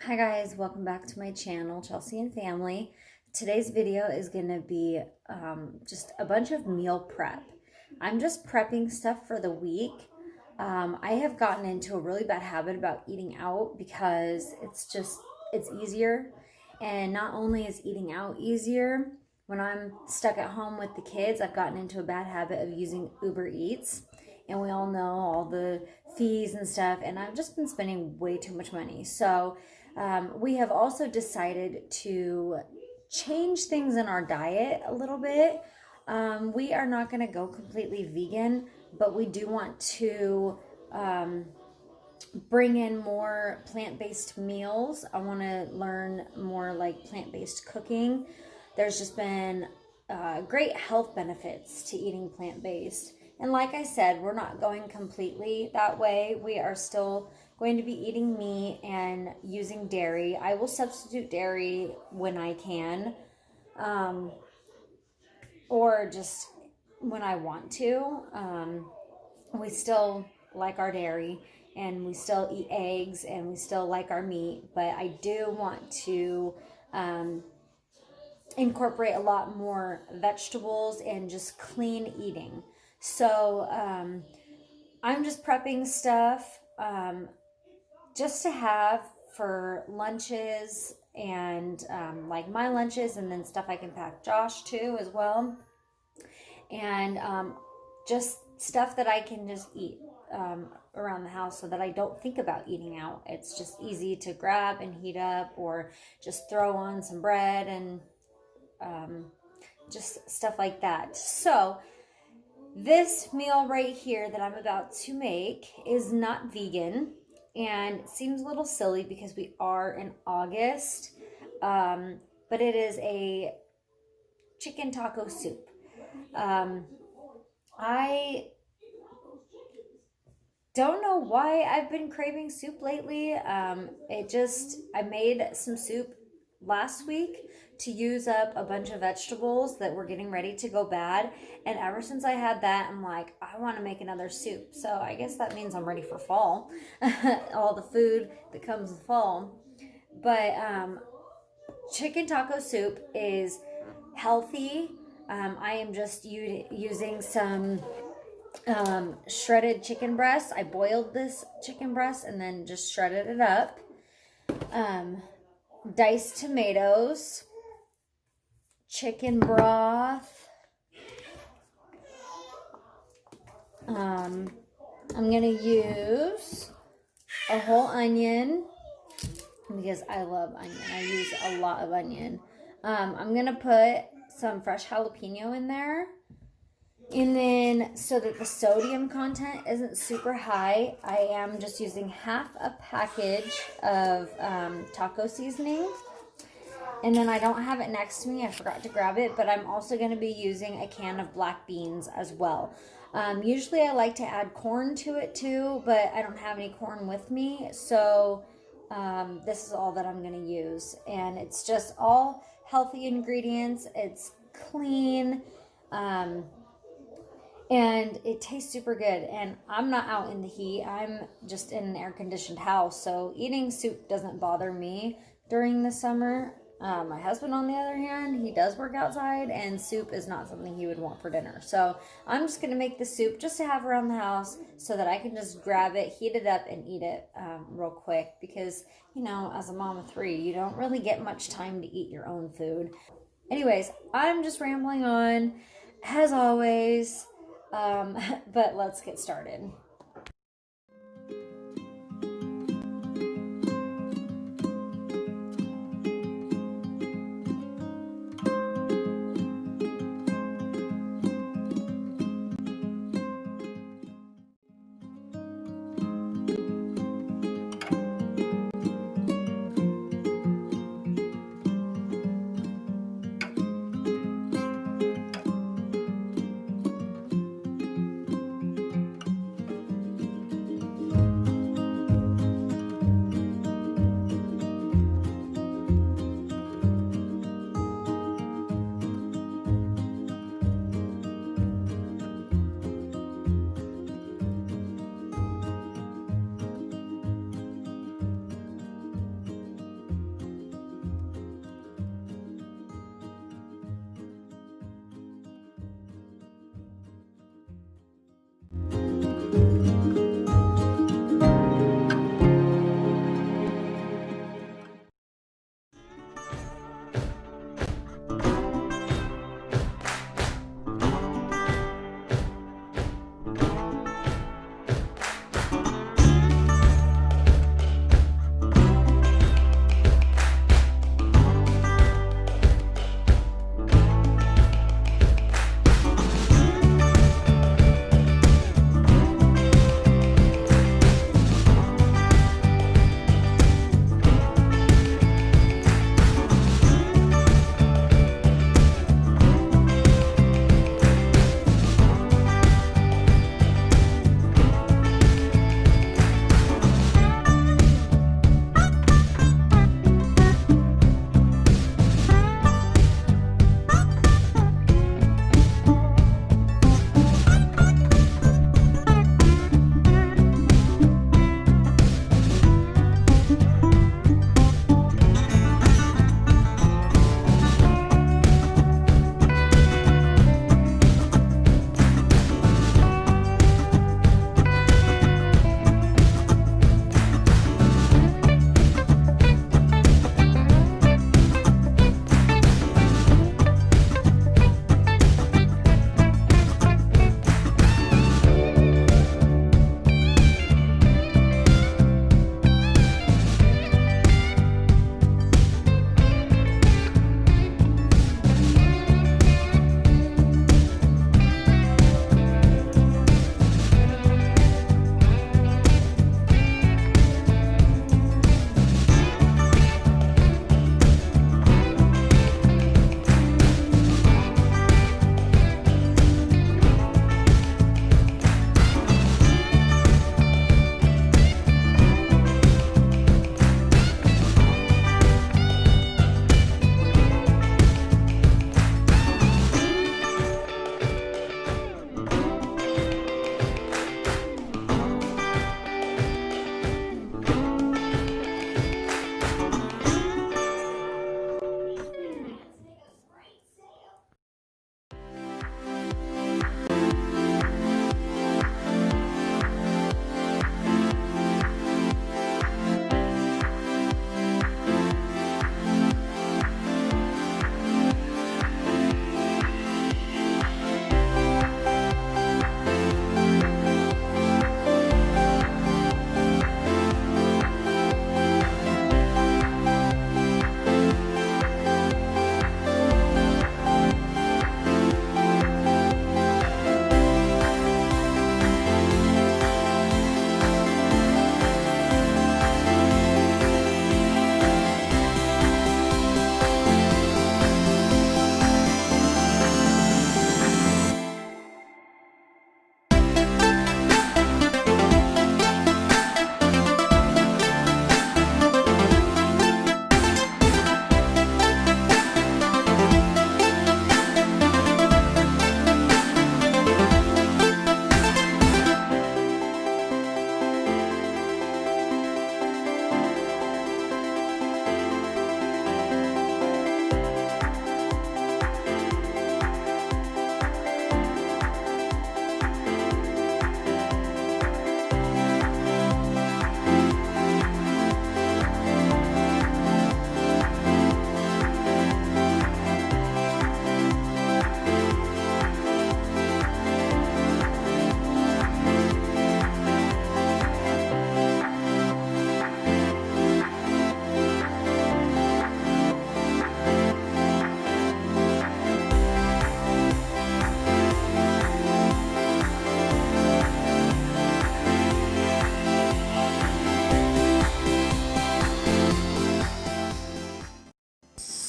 Hi guys, welcome back to my channel, Chelsea and Family. Today's video is going to be just a bunch of meal prep. I'm just prepping stuff for the week. I have gotten into a really bad habit about eating out because it's easier. And not only is eating out easier, when I'm stuck at home with the kids, I've gotten into a bad habit of using Uber Eats. And we all know all the fees and stuff, and I've just been spending way too much money. So we have also decided to change things in our diet a little bit. We are not going to go completely vegan, but we do want to bring in more plant-based meals. I want to learn more like plant-based cooking. There's just been great health benefits to eating plant-based. And like I said, we're not going completely that way. We are still going to be eating meat and using dairy. I will substitute dairy when I can, or just when I want to. We still like our dairy, and we still eat eggs, and we still like our meat, but I do want to incorporate a lot more vegetables and just clean eating. So I'm just prepping stuff just to have for lunches and like my lunches, and then stuff I can pack Josh too as well. And just stuff that I can just eat around the house so that I don't think about eating out. It's just easy to grab and heat up, or just throw on some bread and just stuff like that. So this meal right here that I'm about to make is not vegan, and it seems a little silly because we are in August, but it is a chicken taco soup. I don't know why I've been craving soup lately. I made some soup last week to use up a bunch of vegetables that were getting ready to go bad, and ever since I had that, I'm like, I want to make another soup. So I guess that means I'm ready for fall. All the food that comes with fall. But chicken taco soup is healthy. I am just using some shredded chicken breast. I boiled this chicken breast and then just shredded it up. Diced tomatoes, chicken broth. I'm gonna use a whole onion because I love onion. I use a lot of onion. I'm gonna put some fresh jalapeno in there. And then, so that the sodium content isn't super high, I am just using half a package of taco seasoning. And then I don't have it next to me. I forgot to grab it, but I'm also going to be using a can of black beans as well. Usually I like to add corn to it too, but I don't have any corn with me. So this is all that I'm going to use. And it's just all healthy ingredients. It's clean. And it tastes super good. And I'm not out in the heat. I'm just in an air-conditioned house. So eating soup doesn't bother me during the summer. My husband, on the other hand, he does work outside, and soup is not something he would want for dinner. So I'm just going to make the soup just to have around the house so that I can just grab it, heat it up, and eat it real quick. Because, you know, as a mom of 3, you don't really get much time to eat your own food. Anyways, I'm just rambling on, as always. But let's get started.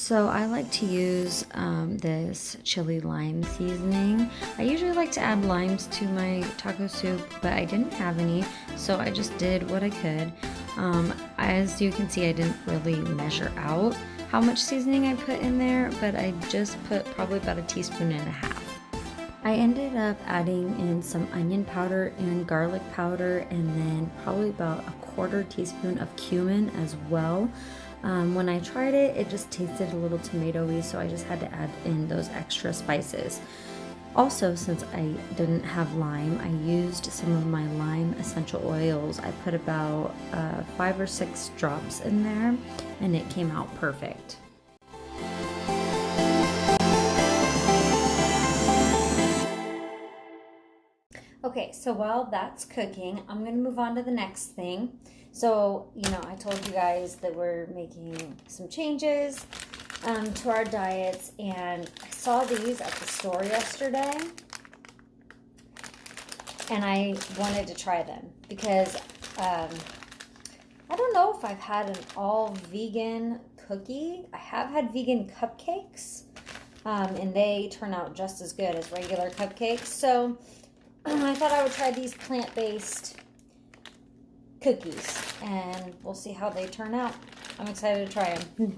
So I like to use this chili lime seasoning. I usually like to add limes to my taco soup, but I didn't have any, so I just did what I could. As you can see, I didn't really measure out how much seasoning I put in there, but I just put probably about 1.5 teaspoons. I ended up adding in some onion powder and garlic powder, and then probably about 1/4 teaspoon of cumin as well. When I tried it, it just tasted a little tomatoey, so I just had to add in those extra spices. Also, since I didn't have lime, I used some of my lime essential oils. I put about 5 or 6 drops in there, and it came out perfect. Okay, so while that's cooking, I'm gonna move on to the next thing. So, I told you guys that we're making some changes to our diets, and I saw these at the store yesterday, and I wanted to try them because I don't know if I've had an all vegan cookie. I have had vegan cupcakes, and they turn out just as good as regular cupcakes. So I thought I would try these plant-based cookies, and we'll see how they turn out. I'm excited to try them.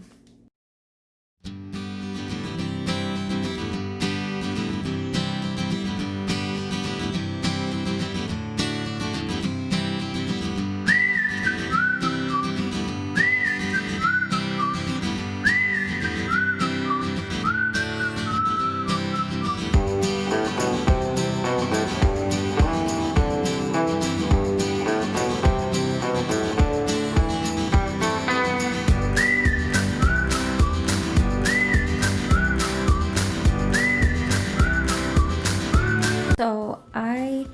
So I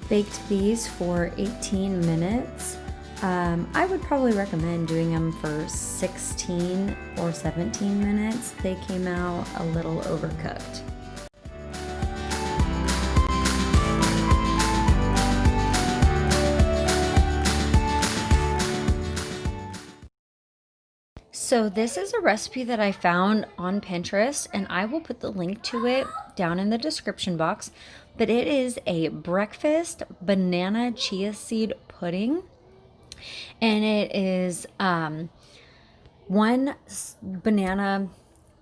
baked these for 18 minutes. I would probably recommend doing them for 16 or 17 minutes. They came out a little overcooked. So this is a recipe that I found on Pinterest, and I will put the link to it down in the description box. But it is a breakfast banana chia seed pudding, and it is one banana,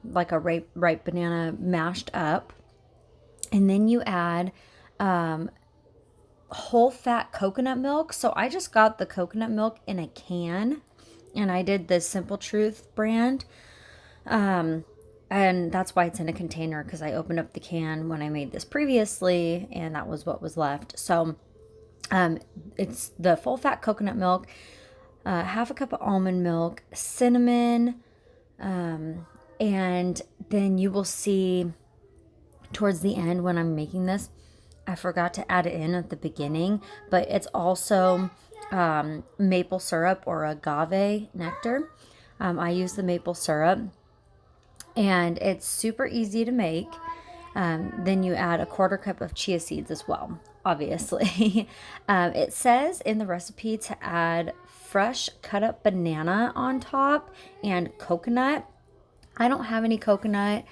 like a ripe banana mashed up, and then you add whole fat coconut milk. So I just got the coconut milk in a can, and I did the Simple Truth brand. And that's why it's in a container, because I opened up the can when I made this previously, and that was what was left. So it's the full fat coconut milk, 1/2 cup of almond milk, cinnamon, and then you will see towards the end when I'm making this, I forgot to add it in at the beginning, but it's also maple syrup or agave nectar. I use the maple syrup, and it's super easy to make. Then you add 1/4 cup of chia seeds as well, obviously. It says in the recipe to add fresh cut up banana on top and coconut. I don't have any coconut,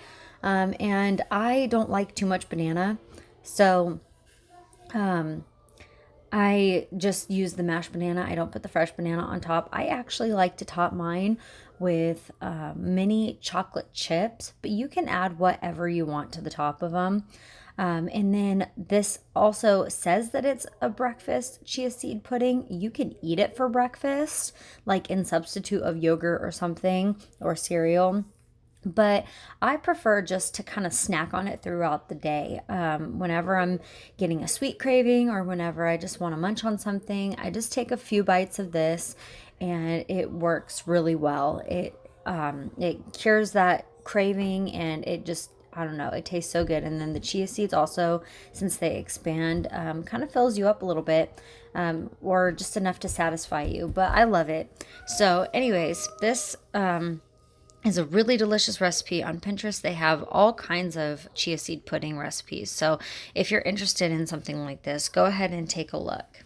and I don't like too much banana, so I just use the mashed banana. I don't put the fresh banana on top. I actually like to top mine with mini chocolate chips, but you can add whatever you want to the top of them. And then this also says that it's a breakfast chia seed pudding. You can eat it for breakfast, like in substitute of yogurt or something, or cereal. But I prefer just to kind of snack on it throughout the day. Whenever I'm getting a sweet craving, or whenever I just want to munch on something, I just take a few bites of this, and it works really well. It cures that craving, and it just, I don't know, it tastes so good. And then the chia seeds also, since they expand, kind of fills you up a little bit, or just enough to satisfy you. But I love it. So anyways, this is a really delicious recipe on Pinterest. They have all kinds of chia seed pudding recipes. So if you're interested in something like this, go ahead and take a look.